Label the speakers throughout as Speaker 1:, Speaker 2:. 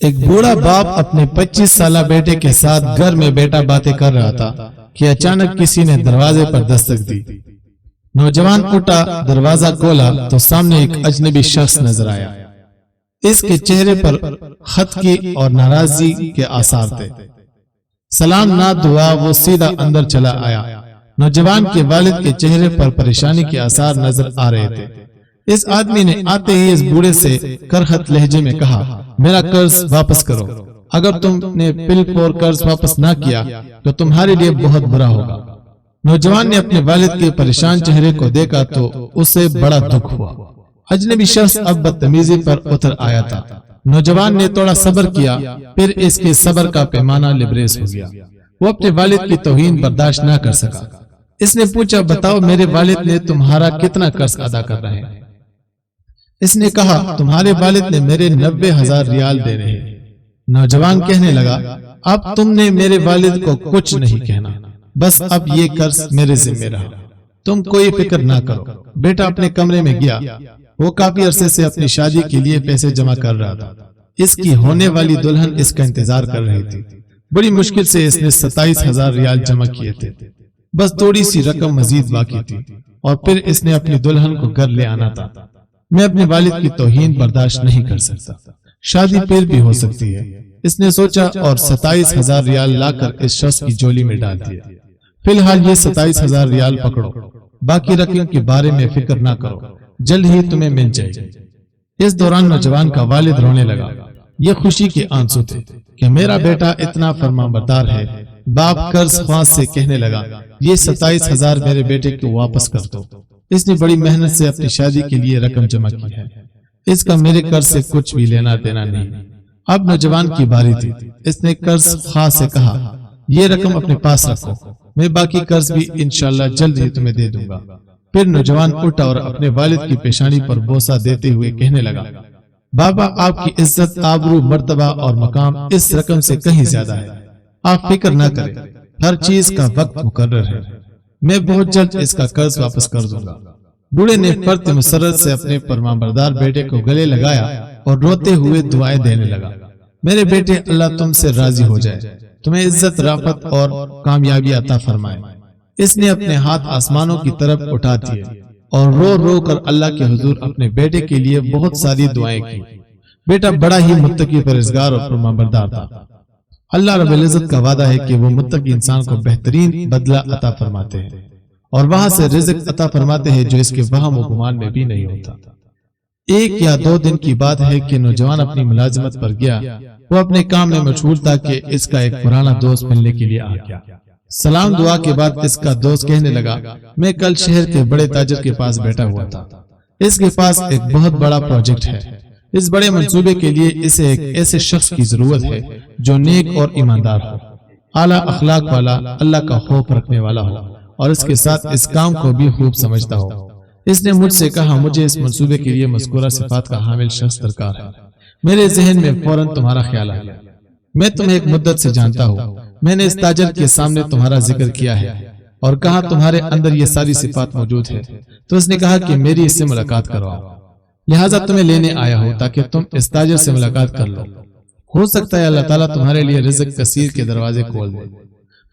Speaker 1: ایک بوڑھا باپ اپنے 25 سالہ بیٹے کے ساتھ گھر میں بیٹا باتیں کر رہا تھا کہ اچانک کسی نے دروازے پر دستک دی۔ نوجوان اٹھا، دروازہ کھولا تو سامنے ایک اجنبی شخص نظر آیا۔ اس کے چہرے پر خطگی اور ناراضگی کے آثار تھے۔ سلام نہ دعا وہ سیدھا اندر چلا آیا۔ نوجوان کے والد کے چہرے پر پریشانی کے آثار نظر آ رہے تھے۔ اس آدمی نے آتے ہی اس بوڑھے سے کرخت لہجے میں کہا، میرا قرض واپس کرو۔ اگر تم نے بالفور قرض واپس نہ کیا تو تمہارے لیے بہت برا ہوگا۔ نوجوان نے اپنے والد کے پریشان چہرے کو دیکھا تو اسے بڑا دکھ ہوا۔ اجنبی شخص اب بدتمیزی پر اتر آیا تھا۔ نوجوان نے تھوڑا صبر کیا، پھر اس کے صبر کا پیمانہ لبریز ہو گیا۔ وہ اپنے والد کی توہین برداشت نہ کر سکا۔ اس نے پوچھا، بتاؤ میرے والد نے تمہارا کتنا قرض ادا کر رہے ہیں؟ اس نے کہا، تمہارے والد نے میرے 90,000 ریال دے رہے ہیں۔ نوجوان کہنے لگا، اب تم نے میرے والد کو کچھ نہیں کہنا، بس اب یہ قرض میرے ذمہ رہا، تم کوئی فکر نہ کرو۔ بیٹا اپنے کمرے میں گیا۔ وہ کافی عرصے سے اپنی شادی کے لیے پیسے جمع کر رہا تھا۔ اس کی ہونے والی دلہن اس کا انتظار کر رہی تھی۔ بڑی مشکل سے اس نے 27,000 ریال جمع کیے تھے۔ بس تھوڑی سی رقم مزید باقی تھی اور پھر اس نے اپنی دلہن کو گھر لے آنا تھا۔ میں اپنے والد کی توہین برداشت نہیں کر سکتا، شادی پھر بھی ہو سکتی ہے، اس نے سوچا اور 27,000 ریال لا کر اس شخص کی جولی میں ڈال دیا۔ فی الحال یہ 27,000 ریال پکڑو، باقی رقم کے بارے میں فکر نہ کرو، جلد ہی تمہیں مل جائے گی۔ اس دوران نوجوان کا والد رونے لگا۔ یہ خوشی کے آنسو تھے کہ میرا بیٹا اتنا فرمانبردار ہے۔ باپ قرض خواص سے کہنے لگا، یہ 27,000 میرے بیٹے کو واپس کر دو، اس نے بڑی محنت سے اپنی شادی کے لیے رقم جمع کی ہے، اس کا میرے قرض سے کچھ بھی لینا دینا نہیں۔ اب نوجوان کی باری تھی۔ اس نے قرض خواص سے کہا، یہ رقم اپنے پاس رکھو، میں باقی قرض بھی انشاءاللہ جلد ہی تمہیں دے دوں گا۔ پھر نوجوان اٹھا اور اپنے والد کی پیشانی پر بوسہ دیتے ہوئے کہنے لگا، بابا آپ کی عزت، آبرو، مرتبہ اور مقام اس رقم سے کہیں زیادہ ہے، آپ فکر نہ کریں، ہر چیز کا وقت مقرر ہے، میں بہت جلد اس کا قرض واپس کر دوں گا۔ بوڑھے نے فرت مسرت سے اپنے فرمانبردار بیٹے کو گلے لگایا اور روتے ہوئے دعائیں دینے لگا، میرے بیٹے اللہ تم سے راضی ہو جائے، تمہیں عزت، رافت اور کامیابی عطا فرمائے۔ اس نے اپنے ہاتھ آسمانوں کی طرف اٹھا دیے اور رو رو کر اللہ کے حضور اپنے بیٹے کے لیے بہت ساری دعائیں کی۔ بیٹا بڑا ہی متقی، پرہیزگار اور فرمانبردار تھا۔ اللہ رب العزت کا وعدہ ہے کہ وہ متقی انسان کو بہترین بدلہ عطا فرماتے ہیں اور وہاں سے رزق عطا فرماتے ہیں جو اس کے وہم و گمان میں بھی نہیں ہوتا۔ ایک یا دو دن کی بات ہے کہ نوجوان اپنی ملازمت پر گیا۔ وہ اپنے کام میں مشغول تھا کہ اس کا ایک پرانا دوست ملنے کے لیے آ گیا۔ سلام دعا کے بعد اس کا دوست کہنے لگا، میں کل شہر کے بڑے تاجر کے پاس بیٹھا ہوا تھا، اس کے پاس ایک بہت بڑا پروجیکٹ ہے۔ اس بڑے منصوبے کے لیے اسے ایک ایسے شخص کی ضرورت ہے جو نیک اور ایماندار ہو، اعلیٰ اخلاق والا، اللہ کا خوف رکھنے والا ہو اور اس کے ساتھ اس کام کو بھی خوب سمجھتا ہو۔ اس نے مجھ سے کہا، مجھے اس منصوبے کے لیے مذکورہ صفات کا حامل شخص درکار ہے۔ میرے ذہن میں فوراً تمہارا خیال آیا۔ میں تمہیں ایک مدت سے جانتا ہوں، میں نے اس تاجر کے سامنے تمہارا ذکر کیا ہے اور کہا تمہارے اندر یہ ساری صفات موجود ہے، تو اس نے کہا کہ میری اس سے ملاقات کرواؤ، لہٰذا تمہیں لینے آیا ہوں تاکہ تم اس تاجر سے ملاقات کر لو، ہو سکتا ہے اللہ تعالیٰ تمہارے لیے رزق کثیر کے دروازے کھول دے۔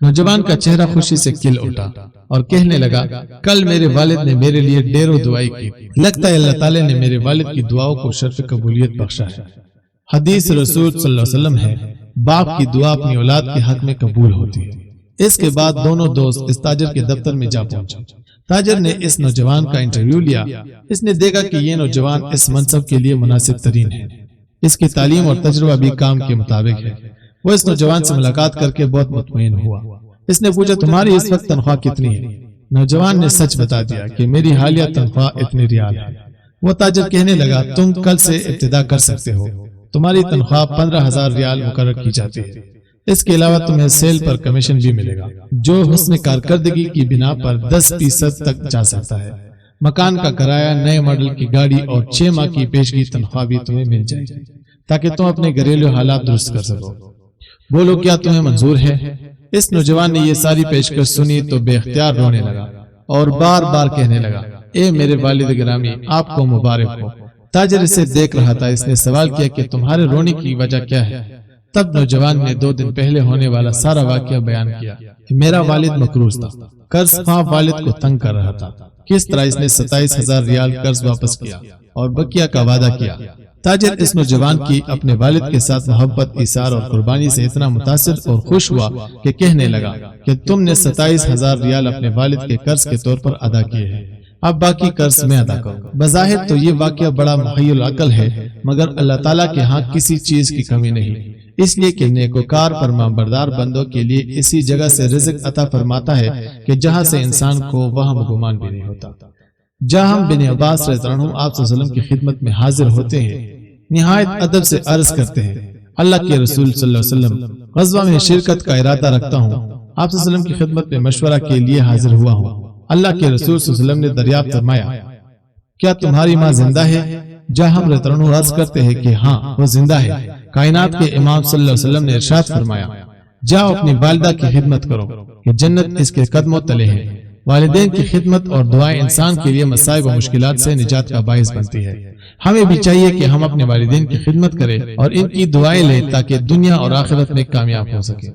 Speaker 1: نوجوان کا چہرہ خوشی سے کھل اٹھا اور کہنے لگا، کل میرے والد نے میرے لیے ڈھیروں دعائیں کی، لگتا ہے اللہ تعالیٰ نے میرے والد کی دعاؤں کو شرف قبولیت بخشا ہے۔ حدیث رسول صلی اللہ علیہ وسلم ہے، باپ کی دعا اپنی اولاد کے حق میں قبول ہوتی ہے۔ اس کے بعد دونوں دوست اس تاجر کے دفتر میں جا پہنچے۔ تاجر نے اس نوجوان کا انٹرویو لیا۔ اس نے دیکھا کہ یہ نوجوان اس منصب کے لیے مناسب ترین ہے، اس کی تعلیم اور تجربہ بھی کام کے مطابق ہے۔ وہ اس نوجوان سے ملاقات کر کے بہت مطمئن ہوا۔ اس نے پوچھا، تمہاری اس وقت تنخواہ کتنی ہے؟ نوجوان نے سچ بتا دیا کہ میری حالیہ تنخواہ اتنی ریال ہے۔ وہ تاجر کہنے لگا، تم کل سے ابتدا کر سکتے ہو، تمہاری تنخواہ 15,000 ریال مقرر کی جاتی ہے۔ اس کے علاوہ تمہیں سیل پر کمیشن بھی ملے گا جو حسن کارکردگی کی بنا پر 10% تک جا سکتا ہے۔ مکان کا کرایہ، نئے ماڈل کی گاڑی اور 6 ماہ کی پیشگی تنخواہ بھی تمہیں مل جائے گی تاکہ تم اپنے گھریلو حالات درست کر سکو۔ بولو کیا تمہیں منظور ہے؟ اس نوجوان نے یہ ساری پیشکش سنی تو بے اختیار رونے لگا اور بار بار کہنے لگا، اے میرے والد گرامی، آپ کو مبارک ہو، تاجر اسے دیکھ رہا تھا، اس نے سوال کیا کہ تمہارے رونے کی وجہ کیا ہے؟ تب نوجوان نے 2 دن پہلے ہونے والا سارا واقعہ بیان کیا کہ میرا والد مقروض تھا، قرض خواہ والد کو تنگ کر رہا تھا، کس طرح اس نے 27,000 ریال قرض واپس کیا اور بقیہ کا وعدہ کیا۔ تاجر اس نوجوان کی اپنے والد کے ساتھ محبت، ایثار اور قربانی سے اتنا متاثر اور خوش ہوا کہ کہنے لگا کہ تم نے 27,000 ریال اپنے والد کے قرض کے طور پر ادا کیے ہیں، اب باقی قرض میں ادا کرو۔ بظاہر تو یہ واقعہ بڑا محیل عقل ہے، مگر اللہ تعالیٰ کے ہاں کسی چیز کی کمی نہیں، اس لیے کہ نیکوکار فرمانبردار بندوں کے لیے اسی جگہ سے رزق عطا فرماتا ہے کہ جہاں سے انسان کو وہم گمان بھی نہیں ہوتا۔ جہاں بن عباس رضی اللہ عنہ آپ صلی اللہ علیہ وسلم کی خدمت میں حاضر ہوتے ہیں، نہایت ادب سے عرض کرتے ہیں، اللہ کے رسول صلی اللہ علیہ وسلم، غزوہ میں شرکت کا ارادہ رکھتا ہوں، آپ صلی اللہ علیہ وسلم کی خدمت میں مشورہ کے لیے حاضر ہوا ہوں۔ اللہ کے رسول صلی اللہ علیہ وسلم نے دریافت فرمایا، کیا تمہاری ماں زندہ ہے؟ جہاں رضی اللہ عنہ عرض کرتے ہیں کہ ہاں وہ زندہ ہے۔ کائنات کے امام صلی اللہ علیہ وسلم نے ارشاد فرمایا، جاؤ اپنی والدہ کی خدمت کرو کہ جنت اس کے قدموں تلے ہے۔ والدین کی خدمت اور دعائیں انسان کے لیے مصائب و مشکلات سے نجات کا باعث بنتی ہے۔ ہمیں بھی چاہیے کہ ہم اپنے والدین کی خدمت کریں اور ان کی دعائیں لیں تاکہ دنیا اور آخرت میں کامیاب ہو سکیں۔